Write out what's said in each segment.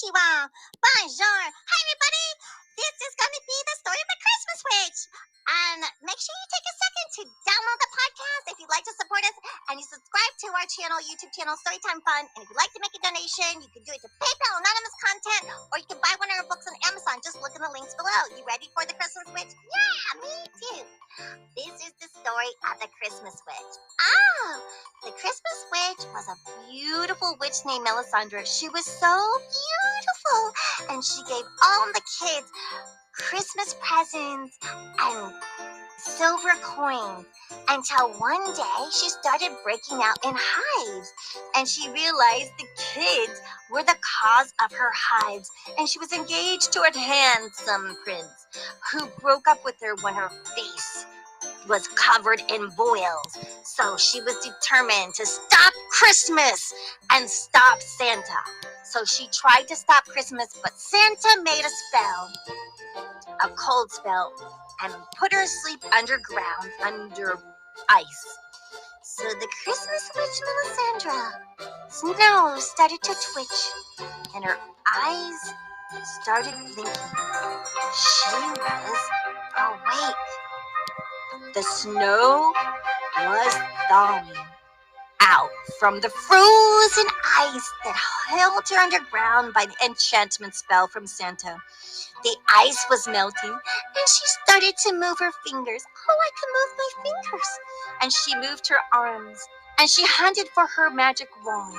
Konnichiwa. Bonjour. Hi, everybody. This is going to be the story of the Christmas witch. And make sure you take a second to download the podcast if you'd like to support us. And you subscribe to our channel, YouTube channel, Storytime Fun. And if you'd like to make a donation, you can do it to PayPal Anonymous Content, or you can buy one of our books on Amazon. Just look in the links below. You ready for the Christmas witch? Yeah, me too. This is the story of the Christmas witch. The Christmas witch was a beautiful witch named Melisandre. She was so beautiful, and she gave all the kids Christmas presents and silver coins until one day she started breaking out in hives, and she realized the kids were the cause of her hives, and she was engaged to a handsome prince who broke up with her when her face was covered in boils. So she was determined to stop Christmas and stop Santa. So she tried to stop Christmas, but Santa made a spell, a cold spell, and put her asleep underground under ice. So the Christmas witch Melisandre's nose started to twitch, and her eyes started blinking. She was awake. The snow was thawing out from the frozen ice that held her underground by the enchantment spell from Santa. The ice was melting, and she started to move her fingers. Oh, I can move my fingers. And she moved her arms, and she hunted for her magic wand.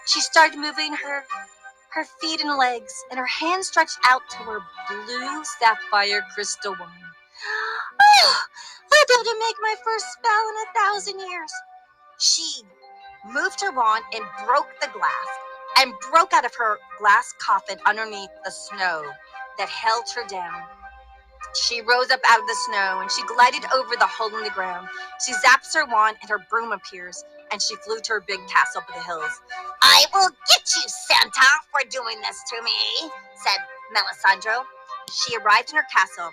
She started moving her feet and legs, and her hands stretched out to her blue sapphire crystal wand. Oh, I'll be able to make my first spell in 1,000 years. She moved her wand and broke the glass, and broke out of her glass coffin underneath the snow that held her down. She rose up out of the snow, and she glided over the hole in the ground. She zaps her wand, and her broom appears, and she flew to her big castle up in the hills. I will get you, Santa, for doing this to me, said Melisandre. She arrived in her castle,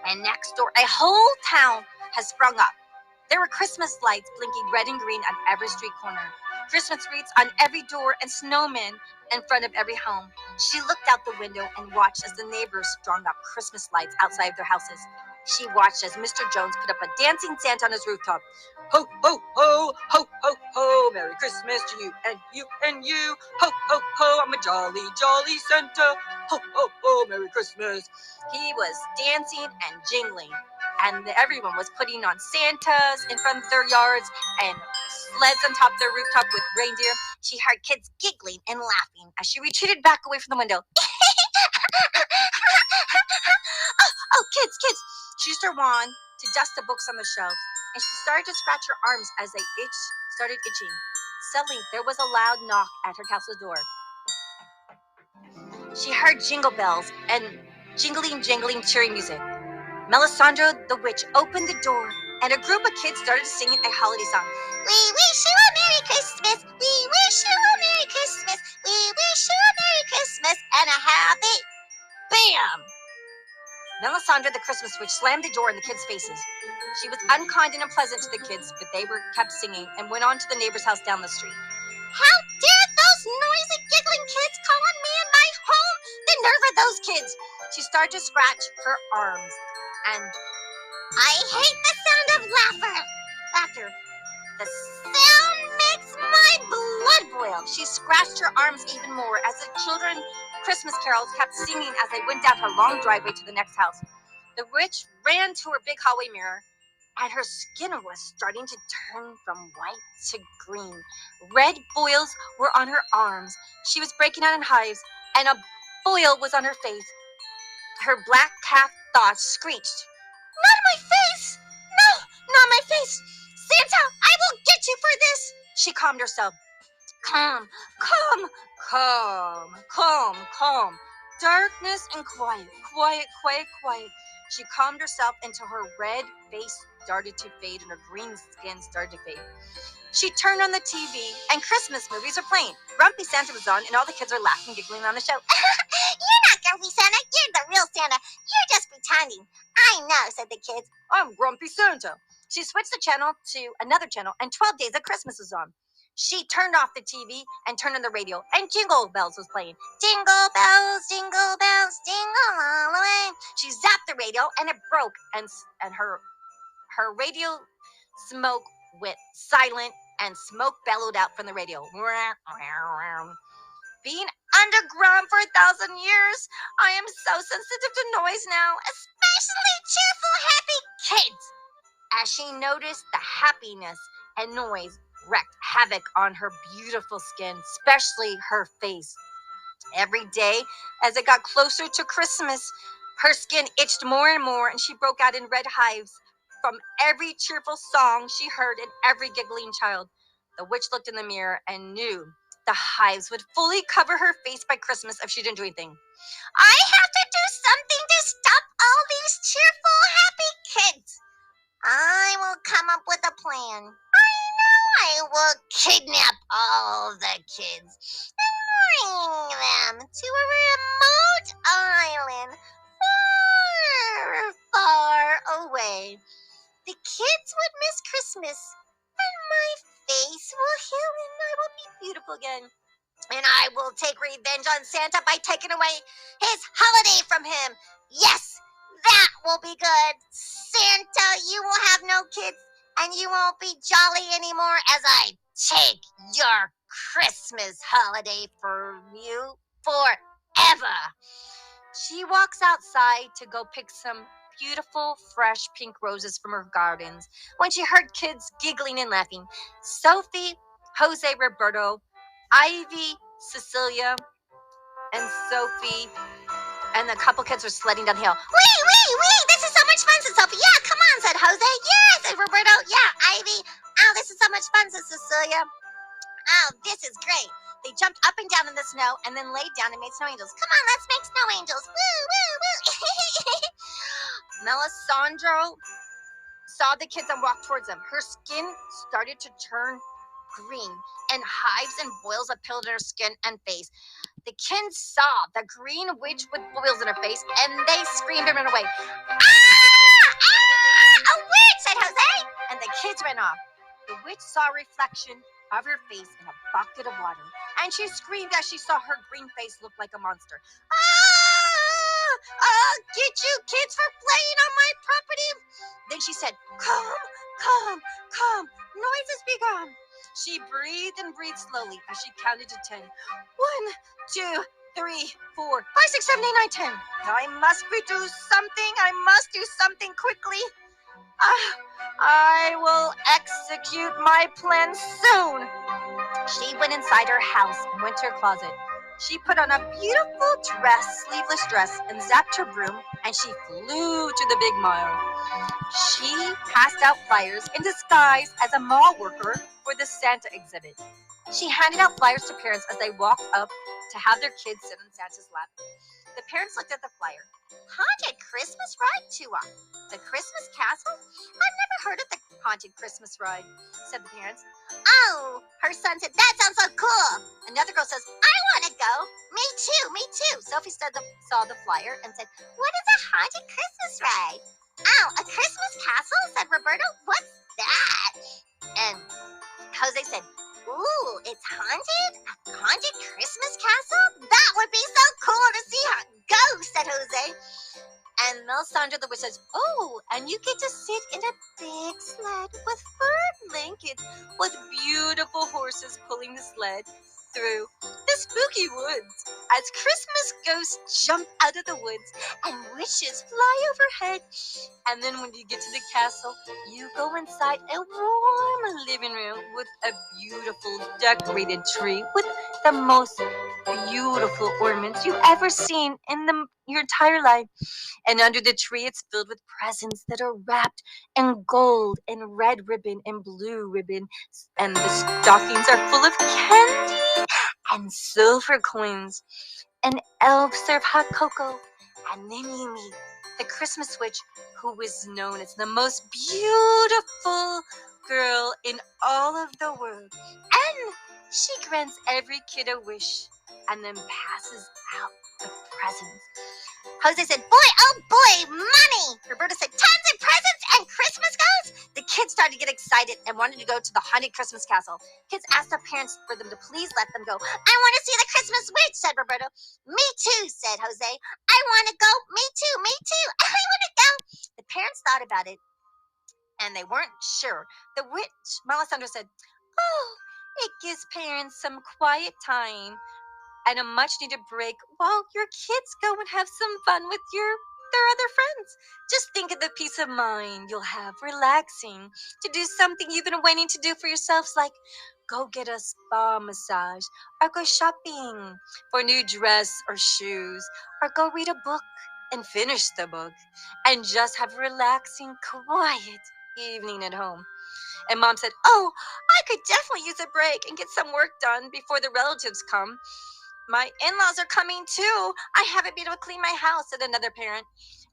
and next door, a whole town has sprung up. There were Christmas lights blinking red and green on every street corner, Christmas wreaths on every door, and snowmen in front of every home. She looked out the window and watched as the neighbors strung up Christmas lights outside their houses. She watched as Mr. Jones put up a dancing Santa on his rooftop. Ho, ho, ho, ho, ho, ho, Merry Christmas to you and you and you. Ho, ho, ho, I'm a jolly, jolly Santa. Ho, ho, ho, Merry Christmas. He was dancing and jingling, and everyone was putting on Santas in front of their yards and sleds on top of their rooftop with reindeer. She heard kids giggling and laughing as she retreated back away from the window. oh, kids. She used her wand to dust the books on the shelf, and she started to scratch her arms as they started itching. Suddenly, there was a loud knock at her castle door. She heard jingle bells and jingling, cheery music. Melisandre the witch opened the door, and a group of kids started singing a holiday song. We wish you a Merry Christmas. We wish you a Merry Christmas. We wish you a Merry Christmas and a happy... Bam! Melisandre the Christmas witch slammed the door in the kids' faces. She was unkind and unpleasant to the kids, but they kept singing and went on to the neighbor's house down the street. How dare those noisy, giggling kids call on me in my home? The nerve of those kids! She started to scratch her arms, and I hate the sound of laughter. The sound makes my blood boil. She scratched her arms even more as the children Christmas carols kept singing as they went down her long driveway to the next house. The witch ran to her big hallway mirror, and her skin was starting to turn from white to green. Red boils were on her arms. She was breaking out in hives, and a boil was on her face. Her black calf thoughts screeched, "Not my face! No, not my face! Santa, I will get you for this!" She calmed herself. Calm. Darkness and quiet. She calmed herself until her red face started to fade and her green skin started to fade. She turned on the TV, and Christmas movies are playing. Grumpy Santa was on, and all the kids are laughing, giggling on the show. You're not Grumpy Santa. You're the real Santa. You're just pretending. I know, said the kids. I'm Grumpy Santa. She switched the channel to another channel, and 12 Days of Christmas was on. She turned off the TV and turned on the radio, and Jingle Bells was playing. Jingle bells, jingle all the way. She zapped the radio, and it broke, and her radio smoke went silent, and smoke bellowed out from the radio. Being underground for 1,000 years, I am so sensitive to noise now, especially cheerful, happy kids. As she noticed the happiness and noise wreaked havoc on her beautiful skin, especially her face. Every day, as it got closer to Christmas, her skin itched more and more, and she broke out in red hives from every cheerful song she heard and every giggling child. The witch looked in the mirror and knew the hives would fully cover her face by Christmas if she didn't do anything. I have to do something to stop all these cheerful, happy kids. I will come up with a plan. I will kidnap all the kids and bring them to a remote island far, far away. The kids would miss Christmas, and my face will heal and I will be beautiful again. And I will take revenge on Santa by taking away his holiday from him. Yes, that will be good. Santa, you will have no kids, and you won't be jolly anymore as I take your Christmas holiday from you forever. She walks outside to go pick some beautiful, fresh pink roses from her gardens when she heard kids giggling and laughing. Sophie, Jose, Roberto, Ivy, Cecilia, and Sophie, and a couple kids were sledding down the hill. Wee, this is so much fun, said Sophie. Yeah, come on, said Jose. Yeah, said Roberto. Yeah, Ivy. Oh, this is so much fun, said Cecilia. Oh, this is great. They jumped up and down in the snow and then laid down and made snow angels. Come on, let's make snow angels. Woo, woo, woo. Melisandro saw the kids and walked towards them. Her skin started to turn green, and hives and boils appeared in her skin and face. The kids saw the green witch with boils in her face, and they screamed and ran away. A witch, said Jose, and the kids ran off. The witch saw a reflection of her face in a bucket of water, and she screamed as she saw her green face look like a monster. I'll get you kids for playing on my property. Then she said, Come, noises be gone. She breathed and breathed slowly as she counted to 10. 1, 2, 3, 4, 5, 6, 7, 8, 9, 10. I must do something quickly. I will execute my plan soon. She went inside her house and went to her closet. She put on a beautiful sleeveless dress, and zapped her broom, and she flew to the big mall. She passed out flyers in disguise as a mall worker for the Santa exhibit. She handed out flyers to parents as they walked up to have their kids sit on Santa's lap. The parents looked at the flyer. Haunted Christmas ride to the Christmas castle? I've never heard of the haunted Christmas ride, said the parents. Oh, her son said, that sounds so cool. Another girl says, I want to go. Me too. Sophie saw the flyer and said, what is a haunted Christmas ride? Oh, a Christmas castle, said Roberto. What's that? And Jose said, ooh, it's haunted? A haunted Christmas castle? That would be so cool to see go, said Jose. And Melisandre the witch says, oh, and you get to sit in a big sled with fur blankets with beautiful horses pulling the sled through the spooky woods as Christmas ghosts jump out of the woods and witches fly overhead. And then when you get to the castle, you go inside a warm living room with a beautiful decorated tree with the most beautiful ornaments you've ever seen in your entire life. And under the tree, it's filled with presents that are wrapped in gold and red ribbon and blue ribbon. And the stockings are full of candy and silver coins. And elves serve hot cocoa. And then you meet the Christmas witch, who is known as the most beautiful girl in all of the world. And she grants every kid a wish and then passes out the presents. Jose said, boy, oh boy, money! Roberta said, tons of presents and Christmas goes? The kids started to get excited and wanted to go to the haunted Christmas castle. Kids asked their parents for them to please let them go. I want to see the Christmas witch, said Roberto. Me too, said Jose. I want to go. Me too, me too. I want to go. The parents thought about it and they weren't sure. The witch, Melisandre said, oh, it gives parents some quiet time and a much needed break while your kids go and have some fun with their other friends. Just think of the peace of mind you'll have relaxing to do something you've been waiting to do for yourselves, like go get a spa massage or go shopping for a new dress or shoes or go read a book and finish the book and just have a relaxing, quiet evening at home. And Mom said, oh, I could definitely use a break and get some work done before the relatives come. My in-laws are coming too. I haven't been able to clean my house, said another parent.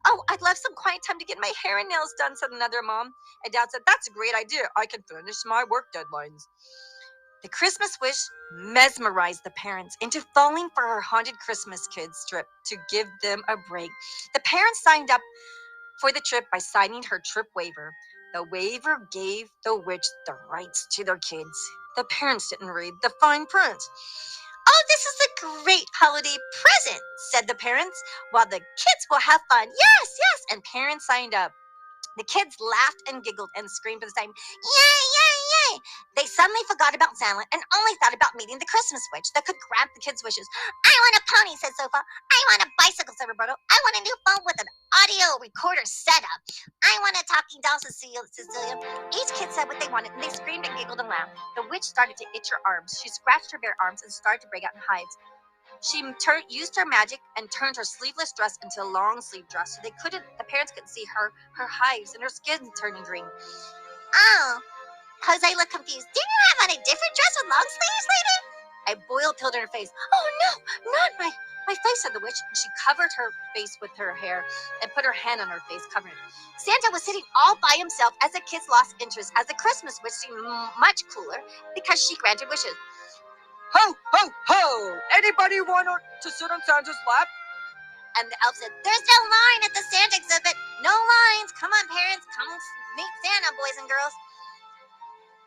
Oh, I'd love some quiet time to get my hair and nails done, said another mom. And Dad said, that's a great idea. I can finish my work deadlines. The Christmas wish mesmerized the parents into falling for her haunted Christmas kids trip to give them a break. The parents signed up for the trip by signing her trip waiver. The waiver gave the witch the rights to their kids. The parents didn't read the fine print. Oh, this is a great holiday present, said the parents, while the kids will have fun. Yes, yes, and parents signed up. The kids laughed and giggled and screamed at the same, yay, yay, yay. They suddenly forgot about Santa and only thought about meeting the Christmas witch that could grant the kids' wishes. I want a pony, said Sofa. I want a bicycle, said Roberto. I want a new phone with an audio recorder setup. I want a talking doll, Cecilia. Each kid said what they wanted, and they screamed and giggled and laughed. The witch started to itch her arms. She scratched her bare arms and started to break out in hives. She used her magic and turned her sleeveless dress into a long sleeve dress, so the parents couldn't see her hives and her skin turning green. Oh, Jose looked confused. Didn't you have on a different dress with long sleeves, lady? A boil peeled in her face. Oh no, not my face, said the witch. And she covered her face with her hair and put her hand on her face, covering it. Santa was sitting all by himself as the kids lost interest, as the Christmas witch seemed much cooler because she granted wishes. Ho, ho, ho! Anybody want to sit on Santa's lap? And the elf said, there's no line at the Santa exhibit. No lines. Come on, parents. Come meet Santa, boys and girls.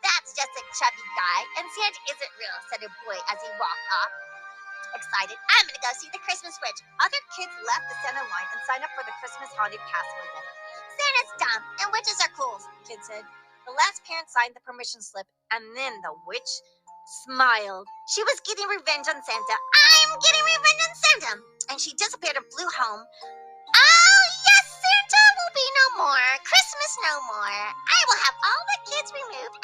That's just a chubby guy, and Santa isn't real, said a boy as he walked off. Excited, I'm going to go see the Christmas witch. Other kids left the Santa line and signed up for the Christmas haunted castle event. Santa's dumb, and witches are cool, kid said. The last parent signed the permission slip, and then the witch smiled. She was getting revenge on Santa. I'm getting revenge on Santa. And she disappeared and flew home. Oh, yes, Santa will be no more. Christmas no more. I will have all the kids removed.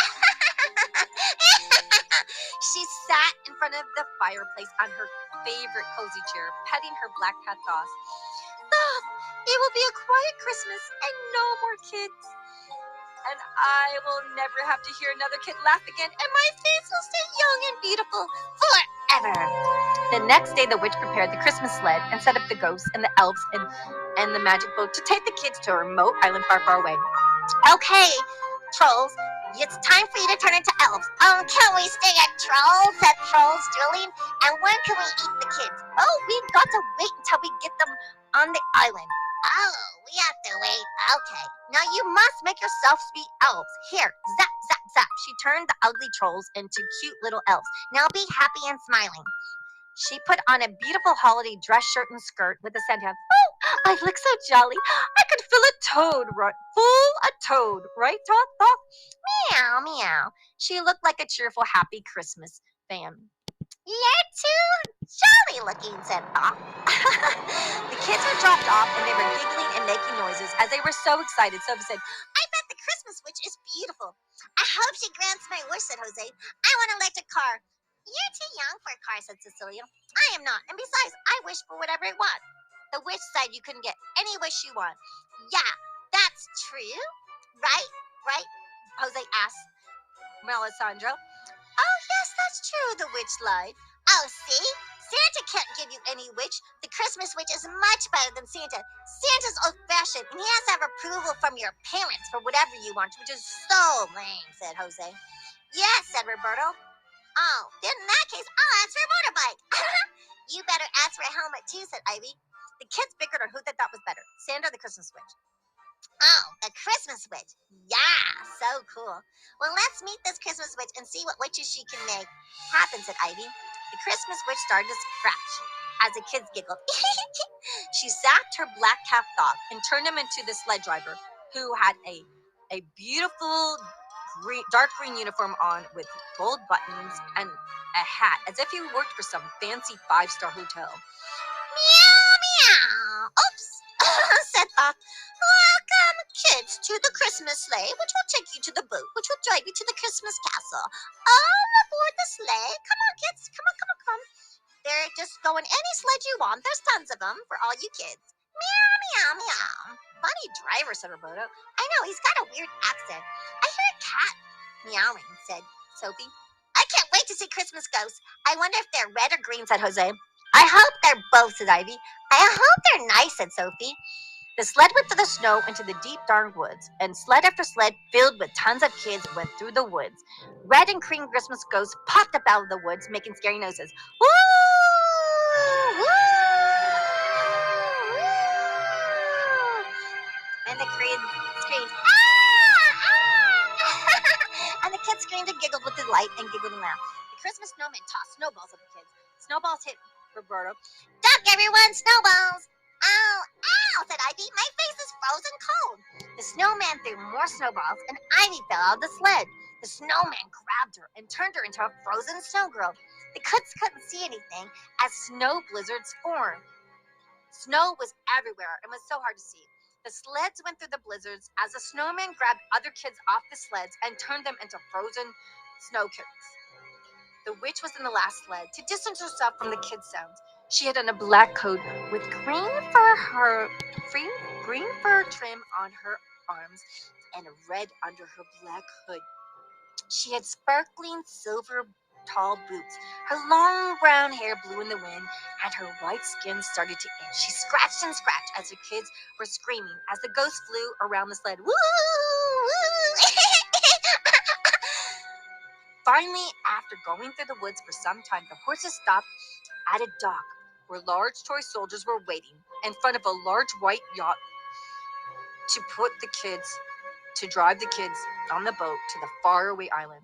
She sat in front of the fireplace on her favorite cozy chair, petting her black cat Doss. Oh, it will be a quiet Christmas and no more kids. And I will never have to hear another kid laugh again, and my face will stay young and beautiful forever. The next day, the witch prepared the Christmas sled and set up the ghosts and the elves and the magic boat to take the kids to a remote island far, far away. Okay, trolls, it's time for you to turn into elves. Can we stay at trolls? Said Trolls Julian. And when can we eat the kids? Oh, we've got to wait until we get them on the island. Oh, we have to wait. Okay. Now you must make yourselves be elves. Here, zap, zap, zap. She turned the ugly trolls into cute little elves. Now be happy and smiling. She put on a beautiful holiday dress shirt and skirt with a Santa hat. Oh, I look so jolly. I could fill a toad, right, Tot? Meow, meow. She looked like a cheerful, happy Christmas fan. You're too jolly looking, said Thought. The kids were dropped off and they were giggling and making noises as they were so excited. Sophie said, I bet the Christmas witch is beautiful. I hope she grants my wish, said Jose. I want an electric car. You're too young for a car, said Cecilia. I am not. And besides, I wish for whatever I want. The witch said you couldn't get any wish you want. Yeah, that's true. Right? Jose asked Melisandre. Oh, yes, that's true, the witch lied. Oh, see? Santa can't give you any wish. The Christmas witch is much better than Santa. Santa's old-fashioned, and he has to have approval from your parents for whatever you want, which is so lame, said Jose. Yes, said Roberto. Oh, then in that case, I'll ask for a motorbike. You better ask for a helmet, too, said Ivy. The kids bickered on who they thought was better, Santa or the Christmas witch. Oh, the Christmas witch. Yeah, so cool. Well, let's meet this Christmas witch and see what witches she can make happen, said Ivy. The Christmas witch started to scratch as the kids giggled. She zapped her black cap dog and turned him into the sled driver, who had a beautiful dark green uniform on with gold buttons and a hat, as if he worked for some fancy five-star hotel. Meow, meow. Oops, said Bob. Welcome, kids, to the Christmas sleigh, which will take you to the boat, which will drive you to the Christmas castle. All aboard the sleigh. Come on, kids. Come on, come on, come on. They're just going any sled you want. There's tons of them for all you kids. Meow, meow, meow. Funny driver, said Roberto. I know, he's got a weird accent. I hear a cat meowing, said Sophie. I can't wait to see Christmas ghosts. I wonder if they're red or green, said Jose. I hope they're both, said Ivy. I hope they're nice, said Sophie. The sled went through the snow into the deep, dark woods, and sled after sled filled with tons of kids went through the woods. Red and green Christmas ghosts popped up out of the woods, making scary noises. Woo! Woo! Woo! And the kids screamed, ah! Ah! And the kids screamed and giggled with delight and giggled and laughed. The Christmas snowman tossed snowballs at the kids. Snowballs hit Roberto. Duck, everyone, snowballs! Ow, ow, said Ivy. My face is frozen cold. The snowman threw more snowballs, and Ivy fell out of the sled. The snowman grabbed her and turned her into a frozen snow girl. The kids couldn't see anything as snow blizzards formed. Snow was everywhere and was so hard to see. The sleds went through the blizzards as the snowman grabbed other kids off the sleds and turned them into frozen snow kids. The witch was in the last sled. To distance herself from the kids' sounds, she had on a black coat with green fur trim on her arms and red under her black hood. She had sparkling silver tall boots. Her long brown hair blew in the wind, and her white skin started to itch. She scratched and scratched as the kids were screaming as the ghost flew around the sled. Woo! Woo! Finally, after going through the woods for some time, the horses stopped at a dock where large toy soldiers were waiting in front of a large white yacht to drive the kids on the boat to the faraway island.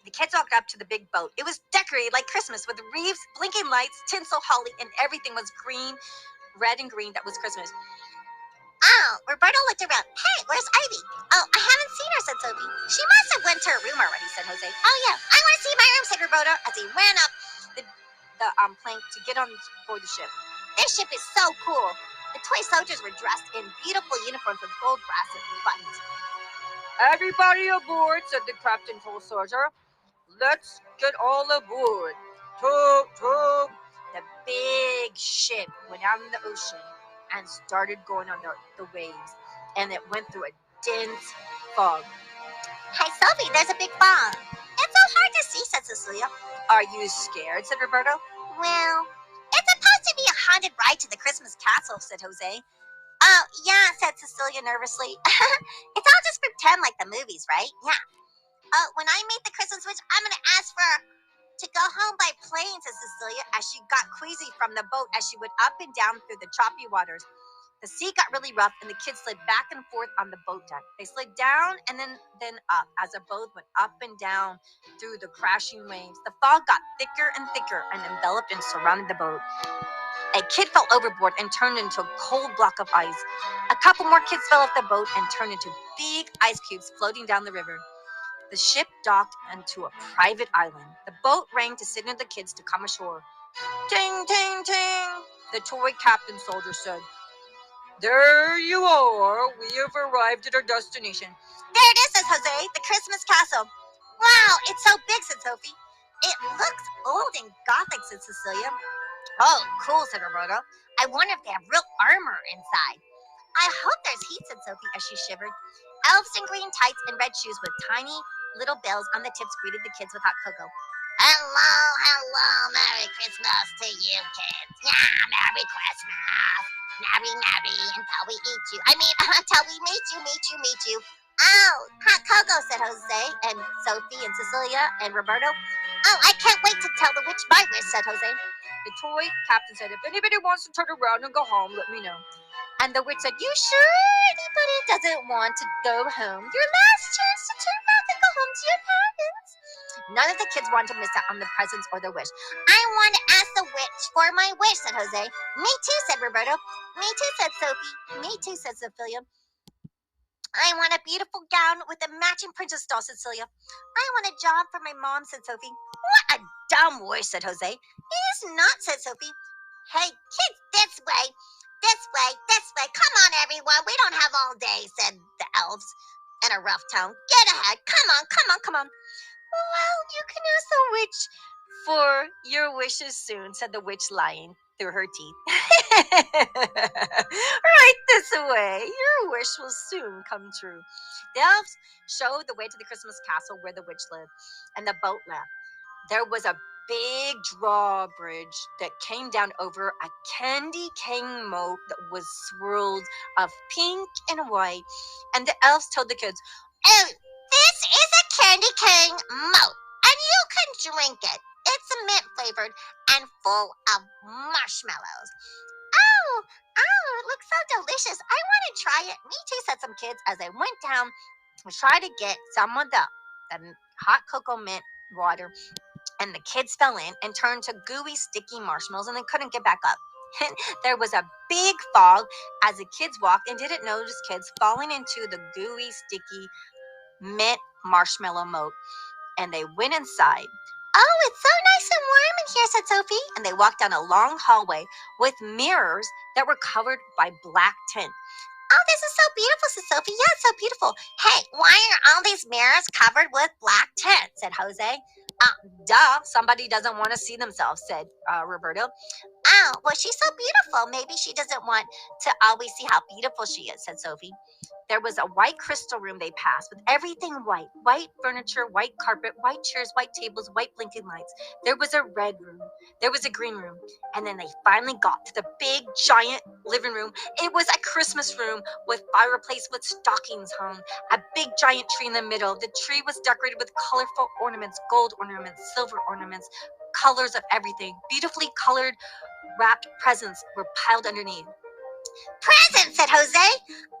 The kids walked up to the big boat. It was decorated like Christmas with wreaths, blinking lights, tinsel, holly, and everything was green, red and green. That was Christmas. Oh, Roberto looked around. Hey, where's Ivy? Oh, I haven't seen her, said Sophie. She must have went to her room already, said Jose. Oh, yeah, I want to see my room, said Roberto as he ran up the plank to get on board the ship. This ship is so cool. The toy soldiers were dressed in beautiful uniforms with gold brass and buttons. Everybody aboard, said the captain to the soldier. Let's get all aboard. Toot, toot. The big ship went out in the ocean and started going on the waves, and it went through a dense fog. Hey, Sophie, there's a big fog. It's so hard to see, said Cecilia. Are you scared, said Roberto. Well, it's supposed to be a haunted ride to the Christmas castle, said Jose. Oh, yeah, said Cecilia nervously. It's all just pretend like the movies, right? Yeah. When I meet the Christmas witch, I'm going to ask for to go home by plane, said Cecilia, as she got queasy from the boat as she went up and down through the choppy waters. The sea got really rough, and the kids slid back and forth on the boat deck. They slid down and then up as the boat went up and down through the crashing waves. The fog got thicker and thicker and enveloped and surrounded the boat. A kid fell overboard and turned into a cold block of ice. A couple more kids fell off the boat and turned into big ice cubes floating down the river. The ship docked onto a private island. The boat rang to signal the kids to come ashore. Ting, ting, ting, the toy captain soldier said. There you are. We have arrived at our destination. There it is, says Jose, the Christmas castle. Wow, it's so big, said Sophie. It looks old and gothic, said Cecilia. Oh, cool, said Roberto. I wonder if they have real armor inside. I hope there's heat, said Sophie as she shivered. Elves in green tights and red shoes with tiny little bells on the tips greeted the kids with hot cocoa. Hello, hello, Merry Christmas to you kids. Yeah, Merry Christmas. Merry, merry, until we eat you. Until we meet you. Oh, hot cocoa, said Jose and Sophie and Cecilia and Roberto. Oh, I can't wait to tell the witch my wish, said Jose. The toy captain said, if anybody wants to turn around and go home, let me know. And the witch said, "You sure anybody doesn't want to go home? Your last chance to turn back and go home to your parents." None of the kids wanted to miss out on the presents or their wish. "I want to ask the witch for my wish," said Jose. "Me too," said Roberto. "Me too," said Sophie. "Me too," said Cecilia. "I want a beautiful gown with a matching princess doll," said Celia. "I want a job for my mom," said Sophie. "What a dumb wish," said Jose. "It is not," said Sophie. "Hey, kids, this way. This way, this way. Come on, everyone. We don't have all day," said the elves in a rough tone. "Get ahead. Come on, come on, come on." "Well, you can ask the witch for your wishes soon," said the witch, lying through her teeth. "Right this way. Your wish will soon come true." The elves showed the way to the Christmas castle where the witch lived, and the boat left. There was a big drawbridge that came down over a candy cane moat that was swirled of pink and white. And the elves told the kids, "Oh, this is a candy cane moat, and you can drink it. It's mint flavored and full of marshmallows." "Oh, it looks so delicious. I want to try it." "Me too," said some kids as they went down to try to get some of the hot cocoa mint water. And the kids fell in and turned to gooey, sticky marshmallows, and they couldn't get back up. And there was a big fall as the kids walked and didn't notice kids falling into the gooey, sticky mint marshmallow moat. And they went inside. "Oh, it's so nice and warm in here," said Sophie. And they walked down a long hallway with mirrors that were covered by black tint. "Oh, this is so beautiful," said Sophie. "Yeah, it's so beautiful." "Hey, why are all these mirrors covered with black tint?" said Jose. Duh, somebody doesn't want to see themselves," said Roberto. "Oh, well, she's so beautiful. Maybe she doesn't want to always see how beautiful she is," said Sophie. There was a white crystal room they passed with everything white. White furniture, white carpet, white chairs, white tables, white blinking lights. There was a red room. There was a green room. And then they finally got to the big, giant living room. It was a Christmas room with fireplace with stockings hung. A big, giant tree in the middle. The tree was decorated with colorful ornaments, gold ornaments, silver ornaments, colors of everything. Beautifully colored, wrapped presents were piled underneath. "Present," said Jose.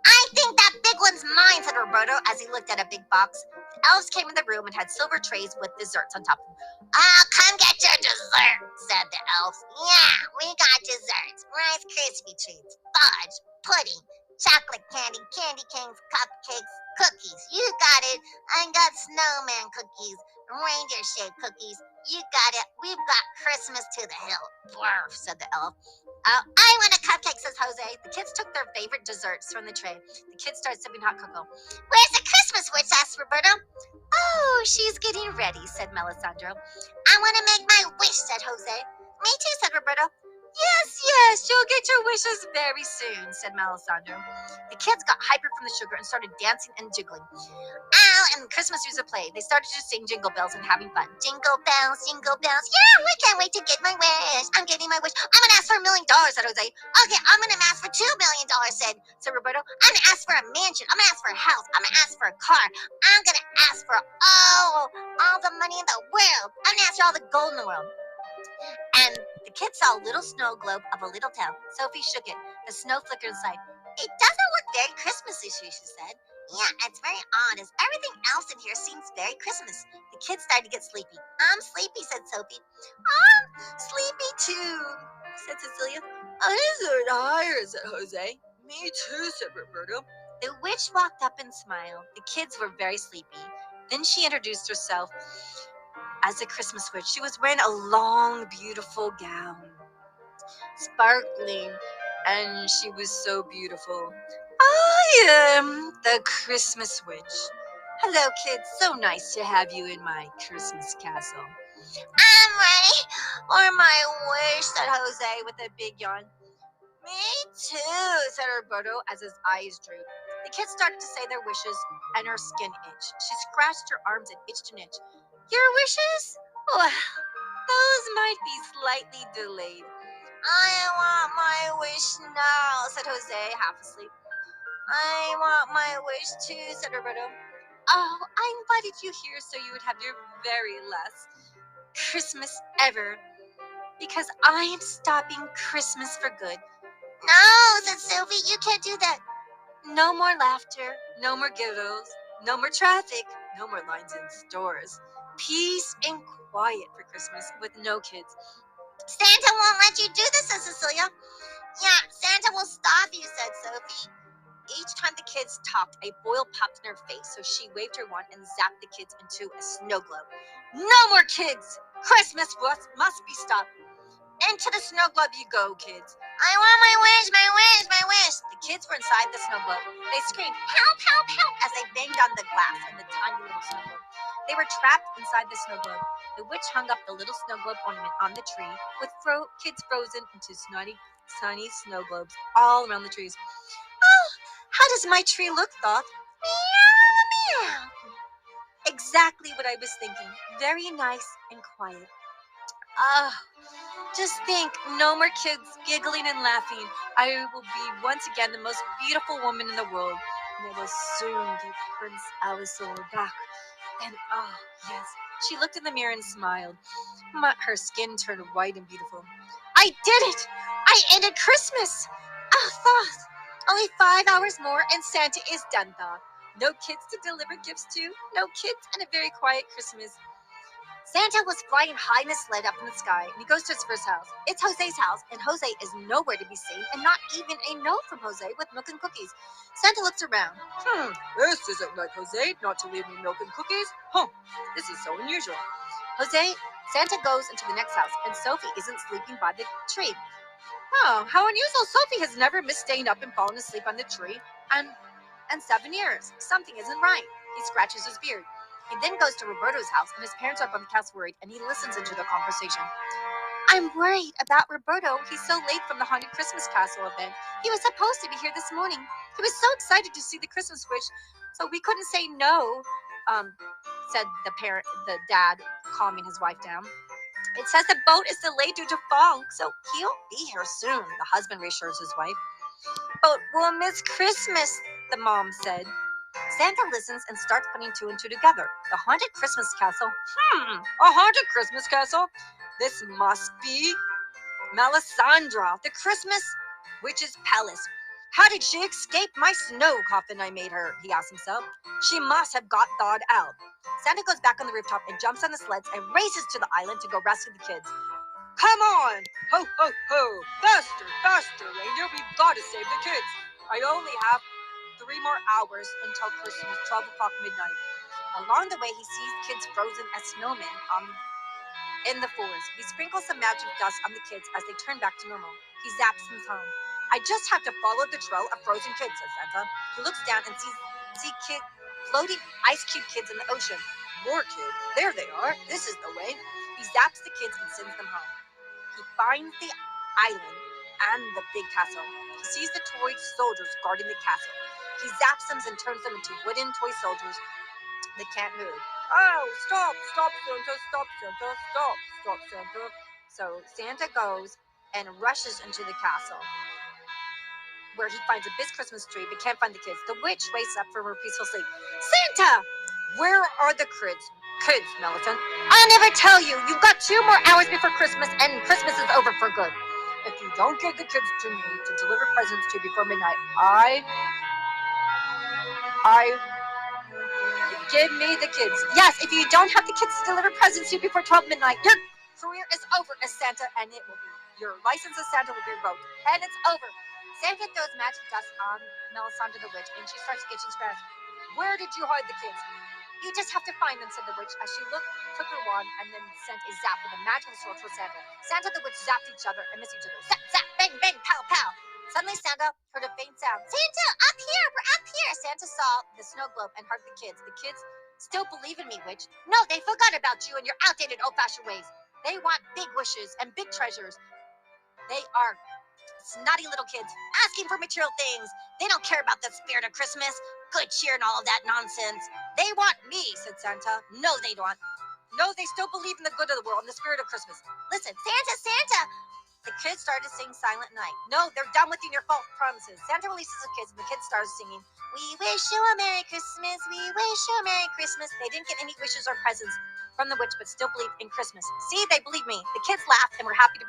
"I think that big one's mine," said Roberto as he looked at a big box. The elves came in the room and had silver trays with desserts on top of them. "Oh, come get your dessert," said the elves. "Yeah, we got desserts. Rice Krispie treats, fudge, pudding, chocolate candy, candy canes, cupcakes, cookies. You got it. I got snowman cookies, reindeer-shaped cookies. You got it. We've got Christmas to the hill." "Barf," said the elf. "I want a cupcake," says Jose. The kids took their favorite desserts from the tray. The kids started sipping hot cocoa. "Where's the Christmas witch?" asked Roberto. "Oh, she's getting ready," said Melisandro. "I want to make my wish," said Jose. "Me too," said Roberto. Yes, you'll get your wishes very soon," said Melisandro. The kids got hyper from the sugar and started dancing and jiggling. "Oh," and Christmas music played. They started to sing jingle bells and having fun. "Jingle bells, jingle bells. Yeah, we can't wait to get my wish. I'm getting my wish. I'm going to ask for $1,000,000, said Jose. "Okay, I'm going to ask for $2,000,000, said Roberto. "I'm going to ask for a mansion. I'm going to ask for a house. I'm going to ask for a car. I'm going to ask for all the money in the world. I'm going to ask for all the gold in the world." And the kids saw a little snow globe of a little town. Sophie shook it. The snow flickered inside. "It doesn't look very Christmassy," she said. "Yeah, it's very odd, as everything else in here seems very Christmas." The kids started to get sleepy. "I'm sleepy," said Sophie. "I'm sleepy too," said Cecilia. "I'm so tired," said Jose. "Me too," said Roberto. The witch walked up and smiled. The kids were very sleepy. Then she introduced herself as a Christmas witch. She was wearing a long, beautiful gown, sparkling, and she was so beautiful. "I am the Christmas witch. Hello, kids. So nice to have you in my Christmas castle." "I'm ready for my wish," said Jose with a big yawn. "Me too," said Roberto as his eyes drooped. The kids started to say their wishes, and her skin itched. She scratched her arms and itched an itch. "Your wishes? Well, those might be slightly delayed." "I want my wish now," said Jose, half asleep. "I want my wish too," said Roberto. "Oh, I invited you here so you would have your very last Christmas ever, because I am stopping Christmas for good. No, said Sophie, you can't do that. No more laughter, no more giggles, no more traffic, no more lines in stores. Peace and quiet for Christmas with no kids. Santa won't let you do this, said Cecilia. Yeah, Santa will stop you, said Sophie. Each time the kids talked, a boil popped in her face, so she waved her wand and zapped the kids into a snow globe. No more kids! Christmas must be stopped. Into the snow globe you go, kids. I want my wish, my wish, my wish. The kids were inside the snow globe. They screamed, help, help, help, as they banged on the glass in the tiny little snow globe. They were trapped inside the snow globe. The witch hung up the little snow globe ornament on the tree, with kids frozen into sunny snow globes all around the trees. Oh, how does my tree look, Thought? Meow, meow. Exactly what I was thinking. Very nice and quiet. Ah, just think, no more kids giggling and laughing. I will be once again the most beautiful woman in the world. And I will soon give Prince Alisaur back. And yes, she looked in the mirror and smiled. Her skin turned white and beautiful. I did it! I ended Christmas! Oh, Thought, only 5 hours more and Santa is done, Thought. No kids to deliver gifts to, no kids, and a very quiet Christmas. Santa was flying high in a sled up in the sky, and he goes to his first house. It's Jose's house, and Jose is nowhere to be seen, and not even a note from Jose with milk and cookies. Santa looks around. This isn't like Jose, not to leave me milk and cookies. This is so unusual. Santa goes into the next house, and Sophie isn't sleeping by the tree. Oh, how unusual. Sophie has never missed staying up and falling asleep on the tree, and 7 years. Something isn't right. He scratches his beard. He then goes to Roberto's house, and his parents are up on the couch worried, and he listens into their conversation. I'm worried about Roberto. He's so late from the Haunted Christmas Castle event. He was supposed to be here this morning. He was so excited to see the Christmas witch, so we couldn't say no, said the dad, calming his wife down. It says the boat is delayed due to fog, so he'll be here soon, the husband reassures his wife. But we'll miss Christmas, the mom said. Santa listens and starts putting two and two together. The Haunted Christmas Castle. A Haunted Christmas Castle? This must be Melisandre, the Christmas Witch's Palace. How did she escape my snow coffin I made her? He asked himself. She must have got thawed out. Santa goes back on the rooftop and jumps on the sleds and races to the island to go rescue the kids. Come on! Ho, ho, ho! Faster, faster, reindeer! We've got to save the kids! I only have 3 more hours until Christmas, 12 o'clock midnight. Along the way, he sees kids frozen as snowmen in the forest. He sprinkles some magic dust on the kids as they turn back to normal. He zaps them home. I just have to follow the trail of frozen kids, says Santa. He looks down and sees floating ice cube kids in the ocean. More kids. There they are. This is the way. He zaps the kids and sends them home. He finds the island and the big castle. He sees the toy soldiers guarding the castle. He zaps them and turns them into wooden toy soldiers that can't move. Oh, stop, Santa, stop, Santa, stop, Santa. So Santa goes and rushes into the castle, where he finds a big Christmas tree but can't find the kids. The witch wakes up from her peaceful sleep. Santa! Where are the kids, Millicent? I'll never tell you. You've got 2 more hours before Christmas, and Christmas is over for good. If you don't get the kids to me to deliver presents to before midnight, give me the kids. Yes, if you don't have the kids to deliver presents to you before 12 midnight, your career is over as Santa, and it will be your license as Santa will be revoked, and it's over. Santa throws magic dust on Melisandre the witch, and she starts itching scratch. Where did you hide the kids? You just have to find them, said the witch, as she took her wand and then sent a zap with a magical sword for Santa. Santa the witch zapped each other and missed each other. Zap, zap, bang, bang, pow, pow. Suddenly Santa heard a faint sound. Santa, up here, we're up here. Santa saw the snow globe and hugged the kids. The kids still believe in me, witch. No, they forgot about you and your outdated old-fashioned ways. They want big wishes and big treasures. They are snotty little kids asking for material things. They don't care about the spirit of Christmas, good cheer, and all of that nonsense. They want me, said Santa. No, they don't. No, they still believe in the good of the world and the spirit of Christmas. Listen, Santa, Santa. The kids started to sing Silent Night. No, they're done with your false promises. Santa releases the kids, and the kids started singing, We wish you a Merry Christmas, we wish you a Merry Christmas. They didn't get any wishes or presents from the witch, but still believed in Christmas. See, they believe me. The kids laughed and were happy to be